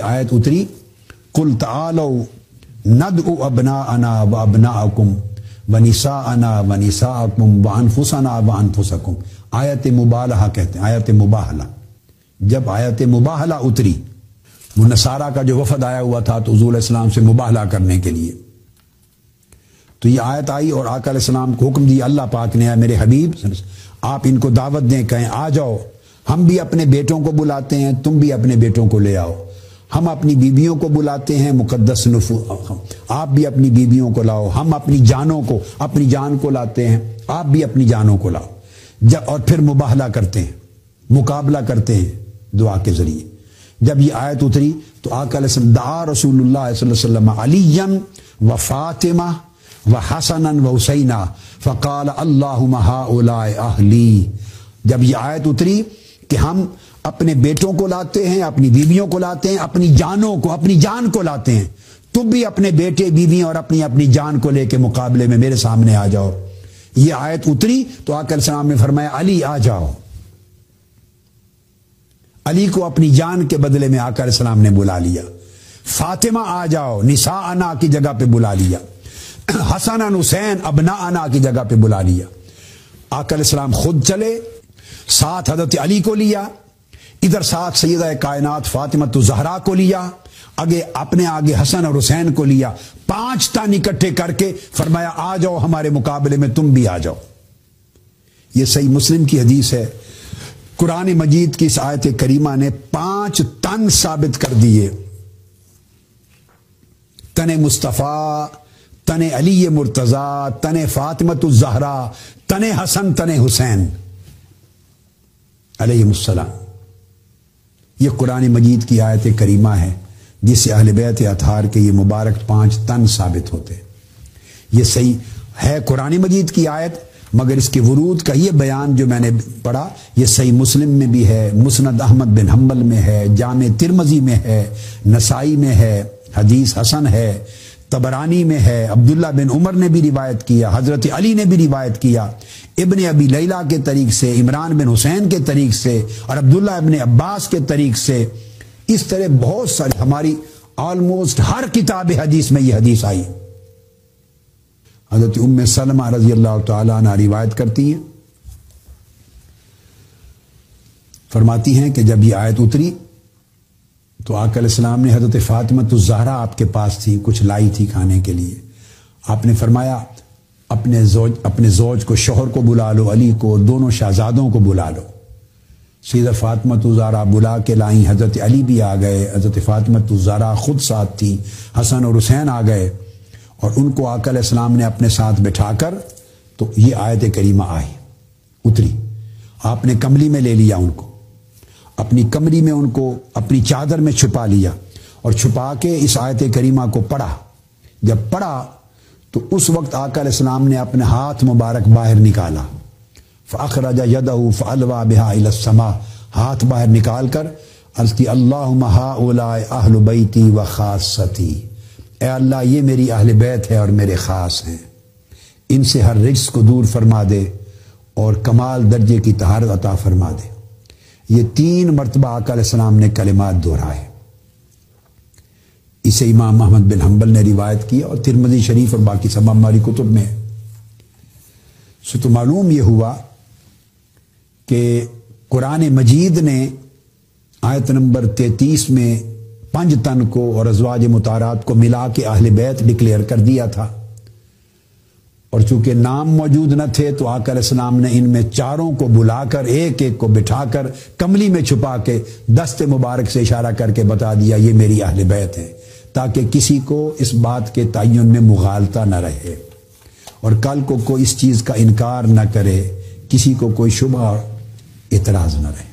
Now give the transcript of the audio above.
آیت اتری قل تعالوا ندعو ابناءنا وابناءکم ونساءنا ونساءکم وانفسنا وانفسکم، آیت مبالغہ کہتے ہیں، آیت مباہلہ۔ جب آیت مباہلہ اتری، وہ نصارہ کا جو وفد آیا ہوا تھا تو حضور علیہ السلام سے مباہلہ کرنے کے لیے، تو یہ آیت آئی اور آقا علیہ السلام کو حکم دیا اللہ پاک نے، میرے حبیب آپ ان کو دعوت دیں، کہیں آ جاؤ، ہم بھی اپنے بیٹوں کو بلاتے ہیں، تم بھی اپنے بیٹوں کو لے آؤ، ہم اپنی بیویوں کو بلاتے ہیں، مقدس آپ بھی اپنی بیویوں کو لاؤ، ہم اپنی جانوں کو، اپنی جان کو لاتے ہیں، آپ بھی اپنی جانوں کو لاؤ، اور پھر مباہلہ کرتے ہیں، مقابلہ کرتے ہیں دعا کے ذریعے۔ جب یہ آیت اتری تو آقا علیہ السلام دعا رسول اللہ صلی اللہ علیہ وسلم علی و فاطمہ و حسن و حسینہ فقال اللہم ہؤلاء اہلی۔ جب یہ آیت اتری کہ ہم اپنے بیٹوں کو لاتے ہیں، اپنی بیویوں کو لاتے ہیں، اپنی جانوں کو، اپنی جان کو لاتے ہیں، تم بھی اپنے بیٹے بیویاں اور اپنی جان کو لے کے مقابلے میں میرے سامنے آ جاؤ۔ یہ آیت اتری تو آقا علیہ السلام نے فرمایا علی آ جاؤ۔ علی کو اپنی جان کے بدلے میں آقا علیہ السلام نے بلا لیا، فاطمہ آ جاؤ نساءنا کی جگہ پہ بلا لیا، حسن حسین ابناءنا کی جگہ پہ بلا لیا۔ آقا علیہ السلام خود چلے، ساتھ حضرت علی کو لیا، ادھر ساتھ سیدہ کائنات فاطمہ الزہرا کو لیا، اپنے آگے حسن اور حسین کو لیا، 5 تن اکٹھے کر کے فرمایا آ جاؤ ہمارے مقابلے میں، تم بھی آ جاؤ۔ یہ صحیح مسلم کی حدیث ہے۔ قرآن مجید کی اس آیت کریمہ نے 5 تن ثابت کر دیے، تن مصطفیٰ، تن علی مرتضیٰ، تن فاطمۃ الزہرا، تن حسن، تن حسین علیہم السلام۔ یہ قرآن مجید کی آیت کریمہ ہے جس سے اہل بیت اطہار کے یہ مبارک 5 تن ثابت ہوتے ہیں۔ یہ صحیح ہے قرآن مجید کی آیت، مگر اس کے ورود کا یہ بیان جو میں نے پڑھا یہ صحیح مسلم میں بھی ہے، مسند احمد بن حنبل میں ہے، جامع ترمذی میں ہے، نسائی میں ہے، حدیث حسن ہے، طبرانی میں ہے، عبداللہ بن عمر نے بھی روایت کیا، حضرت علی نے بھی روایت کیا، ابن ابی لیلہ کے طریق سے، عمران بن حسین کے طریق سے، اور عبداللہ ابن عباس کے طریق سے، اس طرح بہت ساری ہماری آلموسٹ ہر کتاب حدیث میں یہ حدیث آئی۔ حضرت ام سلمہ رضی اللہ تعالیٰ عنہ روایت کرتی ہیں، فرماتی ہیں کہ جب یہ آیت اتری تو آقا علیہ السلام نے حضرت فاطمہ الزہرا آپ کے پاس تھی، کچھ لائی تھی کھانے کے لیے، آپ نے فرمایا اپنے زوج کو، شوہر کو بلا لو، علی کو، دونوں شہزادوں کو بلا لو۔ سیدہ فاطمہ الزہرا بلا کے لائیں، حضرت علی بھی آ گئے، حضرت فاطمہ الزہرا خود ساتھ تھی، حسن اور حسین آ گئے، اور ان کو آقا علیہ السلام نے اپنے ساتھ بٹھا کر تو یہ آیت کریمہ آئی، اتری۔ آپ نے کملی میں لے لیا ان کو، اپنی کمری میں ان کو اپنی چادر میں چھپا لیا، اور چھپا کے اس آیت کریمہ کو پڑھا۔ جب پڑھا تو اس وقت آقا علیہ السلام نے اپنے ہاتھ مبارک باہر نکالا، فاخرج یدہ فالوا بها الی السماء، ہاتھ باہر نکال کر عرض کی اللہم ہؤلاء اہل بیتی و خاصتی، اے اللہ یہ میری اہل بیت ہے اور میرے خاص ہیں، ان سے ہر رجس کو دور فرما دے اور کمال درجے کی طہارت عطا فرما دے۔ یہ 3 مرتبہ آقا علیہ السلام نے کلمات دہرائے۔ اسے امام احمد بن حنبل نے روایت کیا اور ترمذی شریف اور باقی سب ہماری کتب میں ہے۔ سو تو معلوم یہ ہوا کہ قرآن مجید نے آیت نمبر 33 میں 5 تن کو اور ازواج مطہرات کو ملا کے اہل بیت ڈکلیئر کر دیا تھا، اور چونکہ نام موجود نہ تھے تو آقا علیہ السلام نے ان میں 4 کو بلا کر ایک ایک کو بٹھا کر کملی میں چھپا کے دست مبارک سے اشارہ کر کے بتا دیا یہ میری اہل بیت ہیں، تاکہ کسی کو اس بات کے تعین میں مغالطہ نہ رہے اور کل کو کوئی اس چیز کا انکار نہ کرے، کسی کو کوئی شبہ اور اعتراض نہ رہے۔